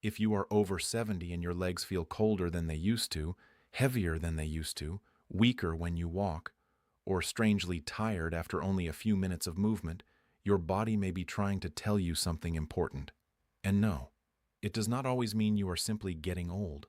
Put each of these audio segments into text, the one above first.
If you are over 70 and your legs feel colder than they used to, heavier than they used to, weaker when you walk, or strangely tired after only a few minutes of movement, your body may be trying to tell you something important. And no, it does not always mean you are simply getting old.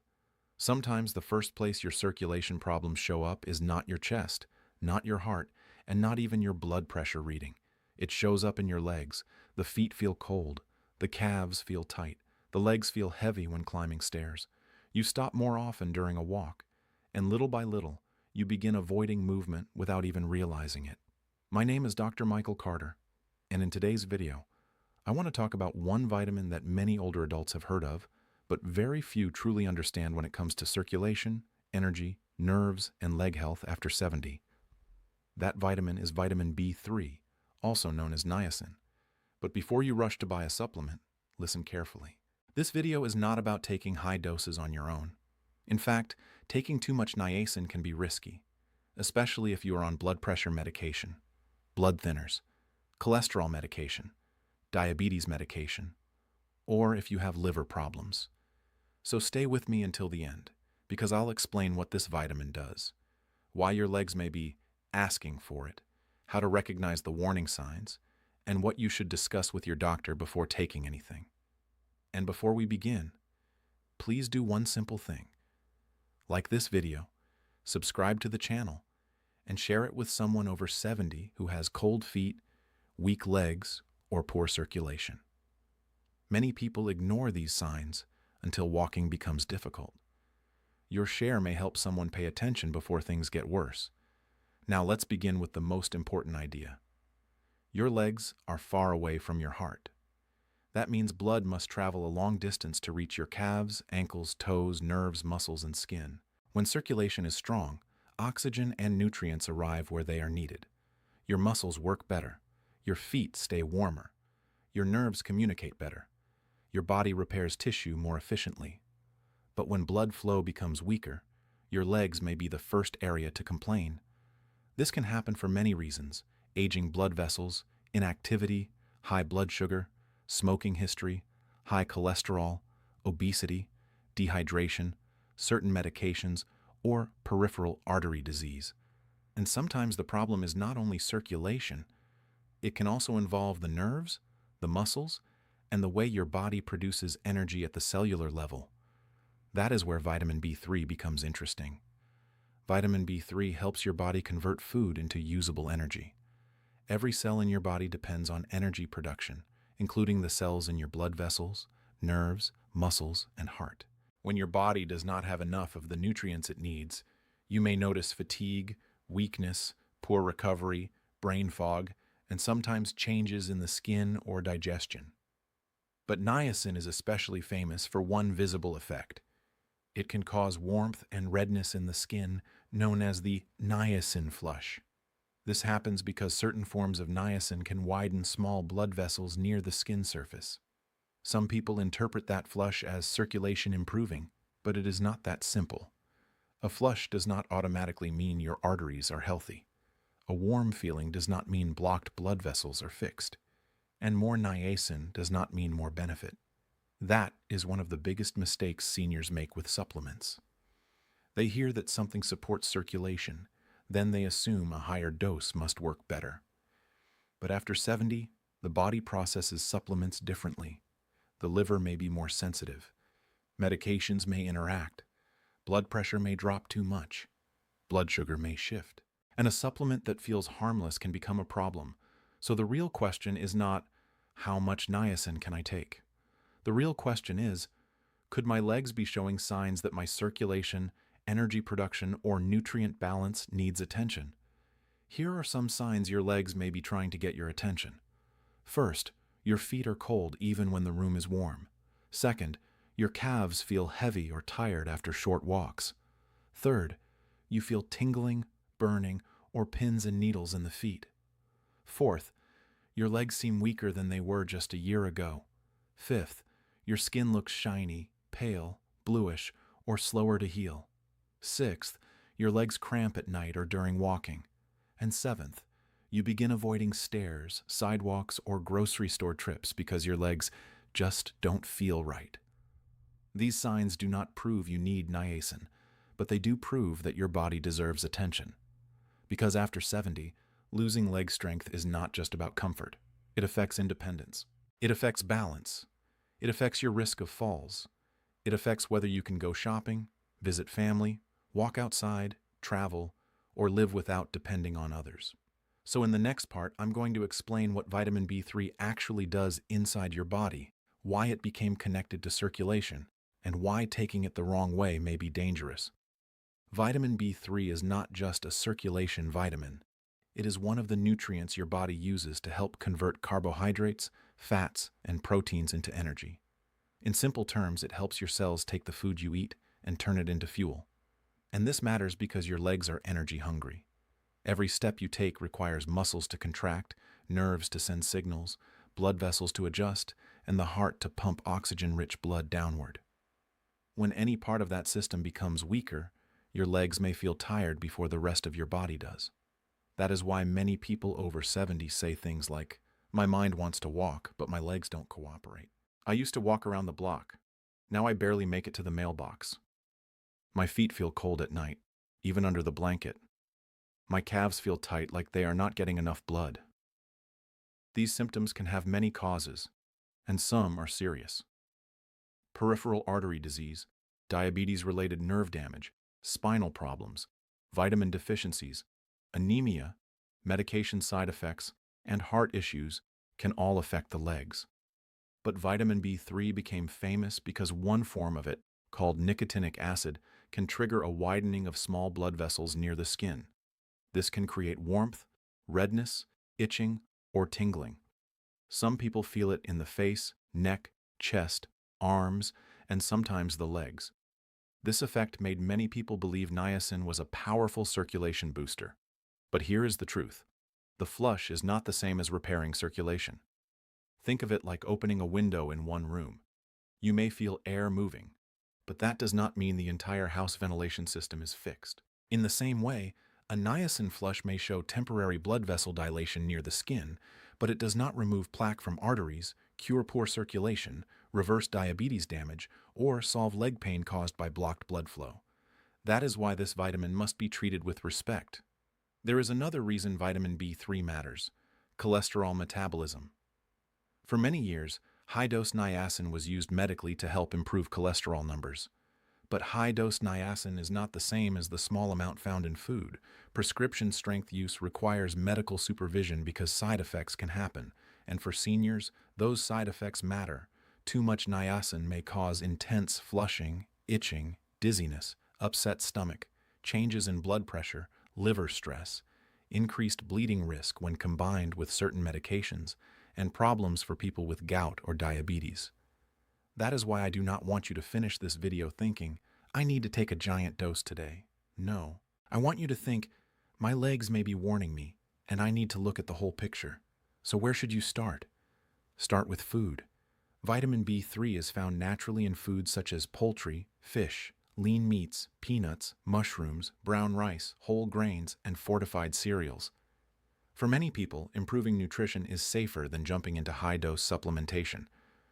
Sometimes the first place your circulation problems show up is not your chest, not your heart, and not even your blood pressure reading. It shows up in your legs. The feet feel cold. The calves feel tight. The legs feel heavy when climbing stairs. You stop more often during a walk, and little by little, you begin avoiding movement without even realizing it. My name is Dr. Michael Carter, and in today's video, I want to talk about one vitamin that many older adults have heard of, but very few truly understand when it comes to circulation, energy, nerves, and leg health after 70. That vitamin is vitamin B3, also known as niacin. But before you rush to buy a supplement, listen carefully. This video is not about taking high doses on your own. In fact, taking too much niacin can be risky, especially if you are on blood pressure medication, blood thinners, cholesterol medication, diabetes medication, or if you have liver problems. So stay with me until the end, because I'll explain what this vitamin does, why your legs may be asking for it, how to recognize the warning signs, and what you should discuss with your doctor before taking anything. And before we begin, please do one simple thing. Like this video, subscribe to the channel, and share it with someone over 70 who has cold feet, weak legs, or poor circulation. Many people ignore these signs until walking becomes difficult. Your share may help someone pay attention before things get worse. Now let's begin with the most important idea. Your legs are far away from your heart. That means blood must travel a long distance to reach your calves, ankles, toes, nerves, muscles, and skin. When circulation is strong, oxygen and nutrients arrive where they are needed. Your muscles work better. Your feet stay warmer. Your nerves communicate better. Your body repairs tissue more efficiently. But when blood flow becomes weaker, your legs may be the first area to complain. This can happen for many reasons: aging blood vessels, inactivity, high blood sugar, smoking history, high cholesterol, obesity, dehydration, certain medications, or peripheral artery disease. And sometimes the problem is not only circulation, it can also involve the nerves, the muscles, and the way your body produces energy at the cellular level. That is where vitamin B3 becomes interesting. Vitamin B3 helps your body convert food into usable energy. Every cell in your body depends on energy production, including the cells in your blood vessels, nerves, muscles, and heart. When your body does not have enough of the nutrients it needs, you may notice fatigue, weakness, poor recovery, brain fog, and sometimes changes in the skin or digestion. But niacin is especially famous for one visible effect. It can cause warmth and redness in the skin, known as the niacin flush. This happens because certain forms of niacin can widen small blood vessels near the skin surface. Some people interpret that flush as circulation improving, but it is not that simple. A flush does not automatically mean your arteries are healthy. A warm feeling does not mean blocked blood vessels are fixed. And more niacin does not mean more benefit. That is one of the biggest mistakes seniors make with supplements. They hear that something supports circulation, then they assume a higher dose must work better. But after 70, the body processes supplements differently. The liver may be more sensitive. Medications may interact. Blood pressure may drop too much. Blood sugar may shift. And a supplement that feels harmless can become a problem. So the real question is not, how much niacin can I take? The real question is, could my legs be showing signs that my circulation, energy production, or nutrient balance needs attention? Here are some signs your legs may be trying to get your attention. First, your feet are cold even when the room is warm. Second, your calves feel heavy or tired after short walks. Third, you feel tingling, burning, or pins and needles in the feet. Fourth, your legs seem weaker than they were just a year ago. Fifth, your skin looks shiny, pale, bluish, or slower to heal. Sixth, your legs cramp at night or during walking. And seventh, you begin avoiding stairs, sidewalks, or grocery store trips because your legs just don't feel right. These signs do not prove you need niacin, but they do prove that your body deserves attention. Because after 70, losing leg strength is not just about comfort. It affects independence. It affects balance. It affects your risk of falls. It affects whether you can go shopping, visit family, walk outside, travel, or live without depending on others. So in the next part, I'm going to explain what vitamin B3 actually does inside your body, why it became connected to circulation, and why taking it the wrong way may be dangerous. Vitamin B3 is not just a circulation vitamin. It is one of the nutrients your body uses to help convert carbohydrates, fats, and proteins into energy. In simple terms, it helps your cells take the food you eat and turn it into fuel. And this matters because your legs are energy hungry. Every step you take requires muscles to contract, nerves to send signals, blood vessels to adjust, and the heart to pump oxygen-rich blood downward. When any part of that system becomes weaker, your legs may feel tired before the rest of your body does. That is why many people over 70 say things like, "My mind wants to walk, but my legs don't cooperate. I used to walk around the block. Now I barely make it to the mailbox. My feet feel cold at night, even under the blanket. My calves feel tight like they are not getting enough blood." These symptoms can have many causes, and some are serious. Peripheral artery disease, diabetes-related nerve damage, spinal problems, vitamin deficiencies, anemia, medication side effects, and heart issues can all affect the legs. But vitamin B3 became famous because one form of it, called nicotinic acid, can trigger a widening of small blood vessels near the skin. This can create warmth, redness, itching, or tingling. Some people feel it in the face, neck, chest, arms, and sometimes the legs. This effect made many people believe niacin was a powerful circulation booster. But here is the truth. The flush is not the same as repairing circulation. Think of it like opening a window in one room. You may feel air moving, but that does not mean the entire house ventilation system is fixed. In the same way, a niacin flush may show temporary blood vessel dilation near the skin, but it does not remove plaque from arteries, cure poor circulation, reverse diabetes damage, or solve leg pain caused by blocked blood flow. That is why this vitamin must be treated with respect. There is another reason vitamin B3 matters: cholesterol metabolism. For many years, high-dose niacin was used medically to help improve cholesterol numbers. But high-dose niacin is not the same as the small amount found in food. Prescription strength use requires medical supervision because side effects can happen, and for seniors, those side effects matter. Too much niacin may cause intense flushing, itching, dizziness, upset stomach, changes in blood pressure, liver stress, increased bleeding risk when combined with certain medications, and problems for people with gout or diabetes. That is why I do not want you to finish this video thinking, "I need to take a giant dose today." No. I want you to think, "My legs may be warning me, and I need to look at the whole picture." So where should you start? Start with food. Vitamin B3 is found naturally in foods such as poultry, fish, lean meats, peanuts, mushrooms, brown rice, whole grains, and fortified cereals. For many people, improving nutrition is safer than jumping into high-dose supplementation.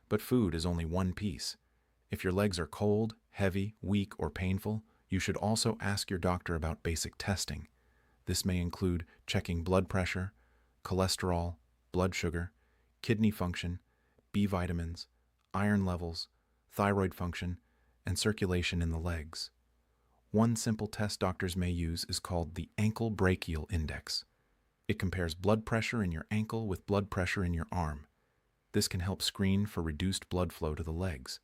But food is only one piece. If your legs are cold, heavy, weak, or painful, you should also ask your doctor about basic testing. This may include checking blood pressure, cholesterol, blood sugar, kidney function, B vitamins, iron levels, thyroid function, and circulation in the legs. One simple test doctors may use is called the ankle brachial index. It compares blood pressure in your ankle with blood pressure in your arm. This can help screen for reduced blood flow to the legs.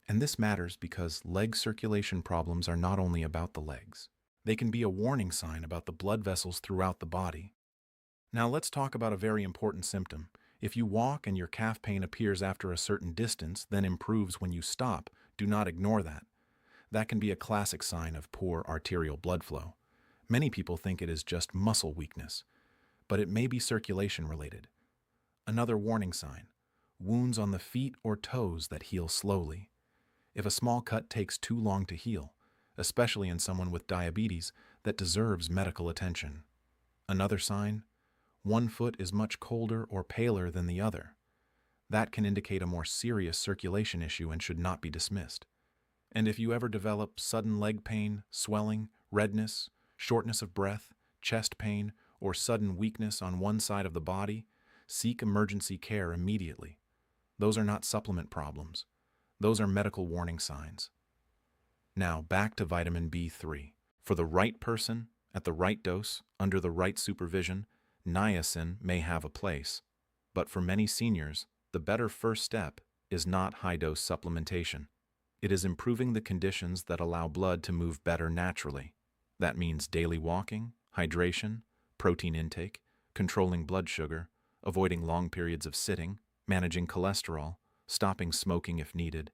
And this matters because leg circulation problems are not only about the legs. They can be a warning sign about the blood vessels throughout the body. Now let's talk about a very important symptom. If you walk and your calf pain appears after a certain distance, then improves when you stop, do not ignore that. That can be a classic sign of poor arterial blood flow. Many people think it is just muscle weakness, but it may be circulation related. Another warning sign: wounds on the feet or toes that heal slowly. If a small cut takes too long to heal, especially in someone with diabetes, that deserves medical attention. Another sign: one foot is much colder or paler than the other. That can indicate a more serious circulation issue and should not be dismissed. And if you ever develop sudden leg pain, swelling, redness, shortness of breath, chest pain, or sudden weakness on one side of the body, seek emergency care immediately. Those are not supplement problems. Those are medical warning signs. Now, back to vitamin B3. For the right person, at the right dose, under the right supervision, niacin may have a place. But for many seniors, the better first step is not high-dose supplementation. It is improving the conditions that allow blood to move better naturally. That means daily walking, hydration, protein intake, controlling blood sugar, avoiding long periods of sitting, managing cholesterol, stopping smoking if needed,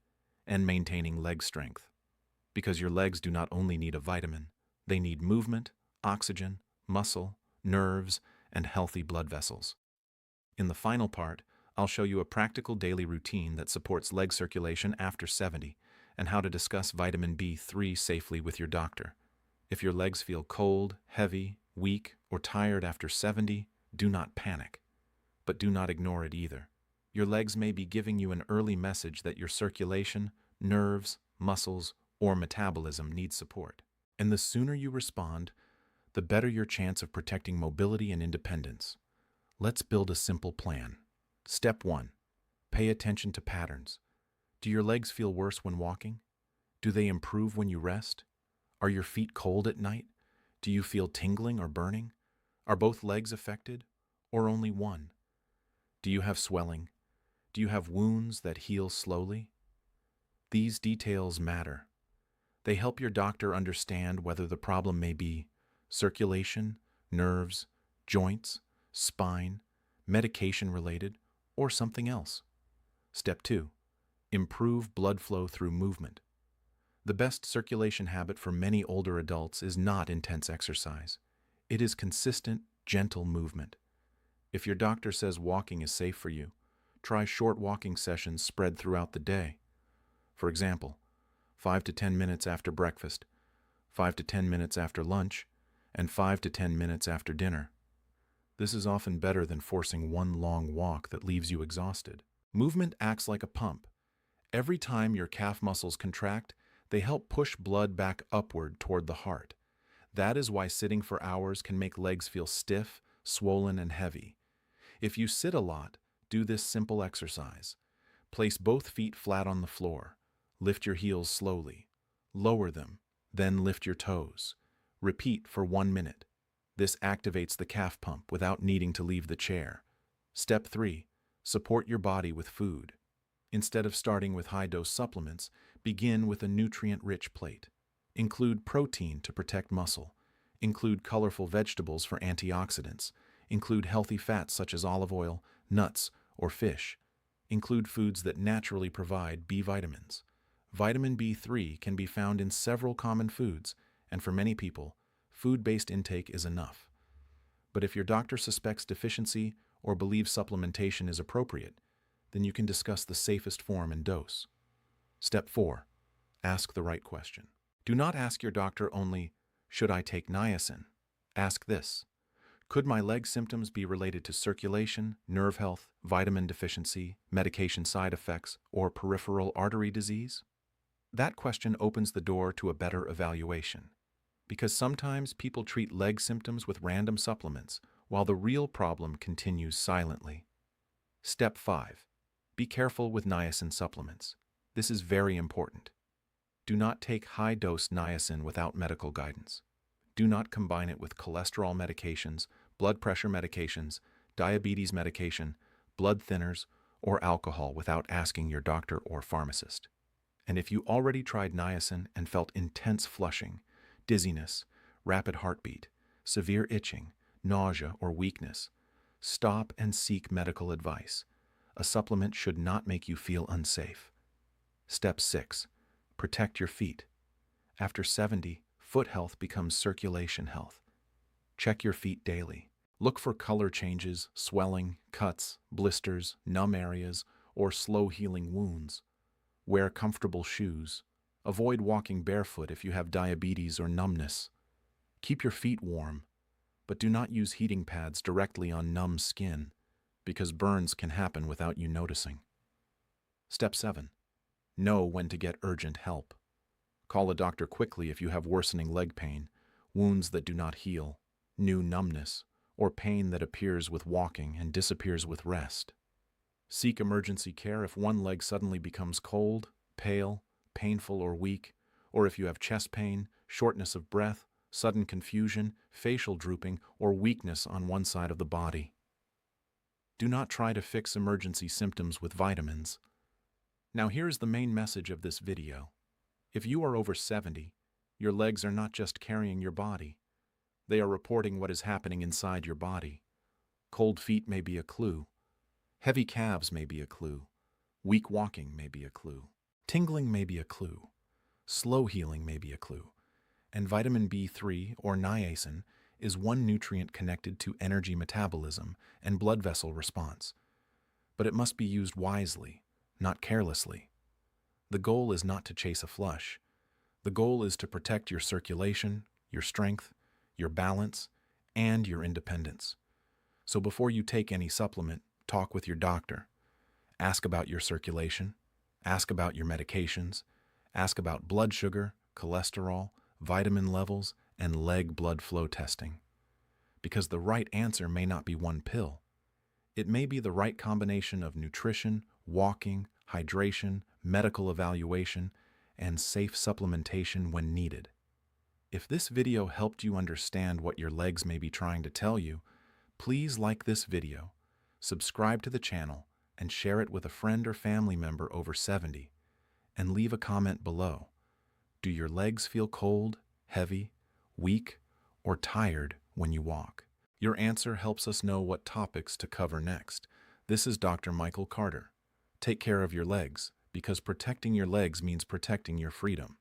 and maintaining leg strength. Because your legs do not only need a vitamin, they need movement, oxygen, muscle, nerves, and healthy blood vessels. In the final part, I'll show you a practical daily routine that supports leg circulation after 70 and how to discuss vitamin B3 safely with your doctor. If your legs feel cold, heavy, weak, or tired after 70, do not panic. But do not ignore it either. Your legs may be giving you an early message that your circulation, nerves, muscles, or metabolism need support. And the sooner you respond, the better your chance of protecting mobility and independence. Let's build a simple plan. Step 1. Pay attention to patterns. Do your legs feel worse when walking? Do they improve when you rest? Are your feet cold at night? Do you feel tingling or burning? Are both legs affected, or only one? Do you have swelling? Do you have wounds that heal slowly? These details matter. They help your doctor understand whether the problem may be circulation, nerves, joints, spine, medication-related, or something else. Step 2. Improve blood flow through movement. The best circulation habit for many older adults is not intense exercise. It is consistent, gentle movement. If your doctor says walking is safe for you, try short walking sessions spread throughout the day. For example, 5 to 10 minutes after breakfast, 5 to 10 minutes after lunch, and 5 to 10 minutes after dinner. This is often better than forcing one long walk that leaves you exhausted. Movement acts like a pump. Every time your calf muscles contract, they help push blood back upward toward the heart. That is why sitting for hours can make legs feel stiff, swollen, and heavy. If you sit a lot, do this simple exercise. Place both feet flat on the floor. Lift your heels slowly. Lower them, then lift your toes. Repeat for 1 minute. This activates the calf pump without needing to leave the chair. Step 3. Support your body with food. Instead of starting with high-dose supplements, begin with a nutrient-rich plate. Include protein to protect muscle. Include colorful vegetables for antioxidants. Include healthy fats such as olive oil, nuts, or fish. Include foods that naturally provide B vitamins. Vitamin B3 can be found in several common foods, and for many people, food-based intake is enough. But if your doctor suspects deficiency or believes supplementation is appropriate, then you can discuss the safest form and dose. Step 4. Ask the right question. Do not ask your doctor only, "Should I take niacin?" Ask this: could my leg symptoms be related to circulation, nerve health, vitamin deficiency, medication side effects, or peripheral artery disease? That question opens the door to a better evaluation. Because sometimes people treat leg symptoms with random supplements, while the real problem continues silently. Step 5. Be careful with niacin supplements. This is very important. Do not take high-dose niacin without medical guidance. Do not combine it with cholesterol medications, blood pressure medications, diabetes medication, blood thinners, or alcohol without asking your doctor or pharmacist. And if you already tried niacin and felt intense flushing, dizziness, rapid heartbeat, severe itching, nausea, or weakness, stop and seek medical advice. A supplement should not make you feel unsafe. Step 6. Protect your feet. After 70, foot health becomes circulation health. Check your feet daily. Look for color changes, swelling, cuts, blisters, numb areas, or slow-healing wounds. Wear comfortable shoes. Avoid walking barefoot if you have diabetes or numbness. Keep your feet warm, but do not use heating pads directly on numb skin, because burns can happen without you noticing. Step 7. Know when to get urgent help. Call a doctor quickly if you have worsening leg pain, wounds that do not heal, new numbness, or pain that appears with walking and disappears with rest. Seek emergency care if one leg suddenly becomes cold, pale, painful, or weak, or if you have chest pain, shortness of breath, sudden confusion, facial drooping, or weakness on one side of the body. Do not try to fix emergency symptoms with vitamins. Now here's the main message of this video. If you are over 70, your legs are not just carrying your body. They are reporting what is happening inside your body. Cold feet may be a clue. Heavy calves may be a clue. Weak walking may be a clue. Tingling may be a clue. Slow healing may be a clue. And vitamin B3 or niacin is one nutrient connected to energy metabolism and blood vessel response. But it must be used wisely, not carelessly. The goal is not to chase a flush. The goal is to protect your circulation, your strength, your balance, and your independence. So before you take any supplement, talk with your doctor. Ask about your circulation. Ask about your medications. Ask about blood sugar, cholesterol, vitamin levels, and leg blood flow testing. Because the right answer may not be one pill. It may be the right combination of nutrition, walking, hydration, medical evaluation, and safe supplementation when needed. If this video helped you understand what your legs may be trying to tell you, please like this video, subscribe to the channel, and share it with a friend or family member over 70, and leave a comment below. Do your legs feel cold, heavy, weak, or tired when you walk? Your answer helps us know what topics to cover next. This is Dr. Michael Carter. Take care of your legs, because protecting your legs means protecting your freedom.